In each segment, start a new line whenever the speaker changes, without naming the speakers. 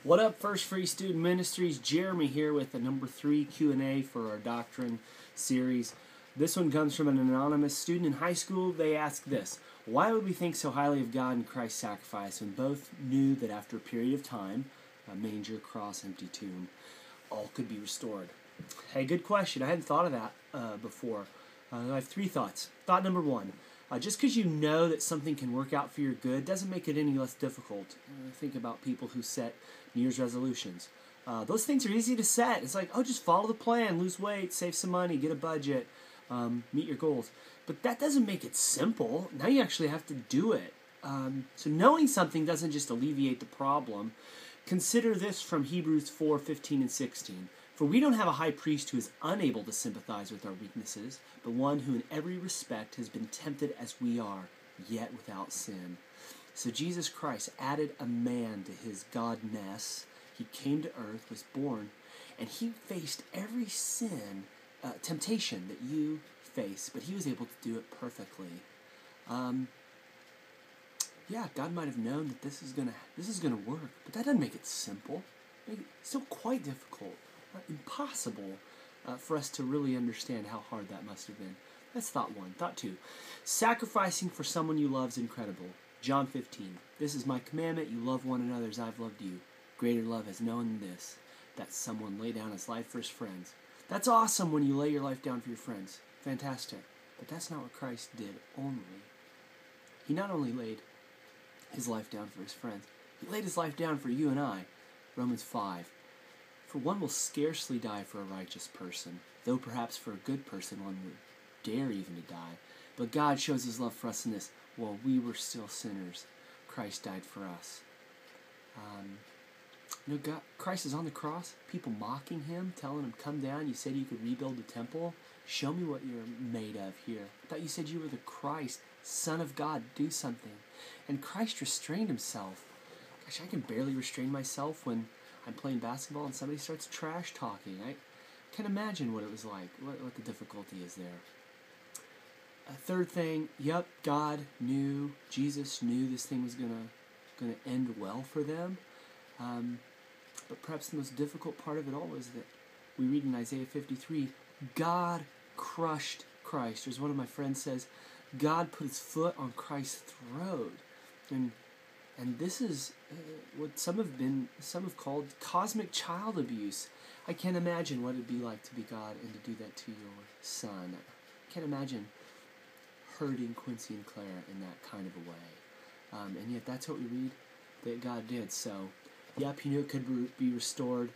What up, First Free Student Ministries? Jeremy here with the number 3 Q&A for our Doctrine series. This one comes from an anonymous student in high school. They ask this: why would we think so highly of God and Christ's sacrifice when both knew that after a period of time, a manger, cross, empty tomb, all could be restored? Hey, good question. I hadn't thought of that before. I have 3 thoughts. Thought number 1. Just because you know that something can work out for your good doesn't make it any less difficult. Think about people who set New Year's resolutions. Those things are easy to set. It's like, oh, just follow the plan, lose weight, save some money, get a budget, meet your goals. But that doesn't make it simple. Now you actually have to do it. So knowing something doesn't just alleviate the problem. Consider this from Hebrews 4:15 and 16. For we don't have a high priest who is unable to sympathize with our weaknesses, but one who in every respect has been tempted as we are, yet without sin. So Jesus Christ added a man to his godness. He came to earth, was born, and he faced every temptation that you face, but he was able to do it perfectly. God might have known that this is gonna work, but that doesn't make it simple. It's still quite difficult. Impossible for us to really understand how hard that must have been. That's thought 1. Thought 2. Sacrificing for someone you love is incredible. John 15. This is my commandment, you love one another as I've loved you. Greater love has no one than this, that someone lay down his life for his friends. That's awesome when you lay your life down for your friends. Fantastic. But that's not what Christ did only. He not only laid his life down for his friends, he laid his life down for you and I. Romans 5. For one will scarcely die for a righteous person, though perhaps for a good person one would dare even to die. But God shows his love for us in this: while we were still sinners, Christ died for us. Christ is on the cross, people mocking him, telling him, come down, you said you could rebuild the temple. Show me what you're made of here. I thought you said you were the Christ, Son of God, do something. And Christ restrained himself. Gosh, I can barely restrain myself when I'm playing basketball and somebody starts trash talking. I can imagine what it was like, what the difficulty is there. A third thing, God knew, Jesus knew this thing was gonna end well for them. But perhaps the most difficult part of it all is that we read in Isaiah 53, God crushed Christ. Or as one of my friends says, God put his foot on Christ's throat. And this is what some have called cosmic child abuse. I can't imagine what it'd be like to be God and to do that to your son. I can't imagine hurting Quincy and Claire in that kind of a way. And yet that's what we read that God did. So, he knew it could be restored.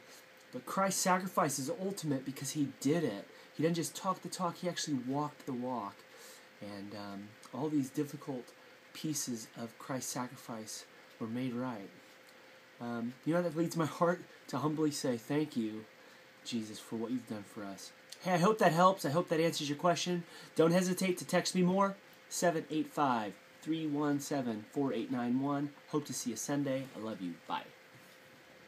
But Christ's sacrifice is ultimate because he did it. He didn't just talk the talk, he actually walked the walk. And all these difficult pieces of Christ's sacrifice were made right. That leads my heart to humbly say thank you, Jesus, for what you've done for us. Hey, I hope that helps. I hope that answers your question. Don't hesitate to text me more. 785-317-4891. Hope to see you Sunday. I love you. Bye.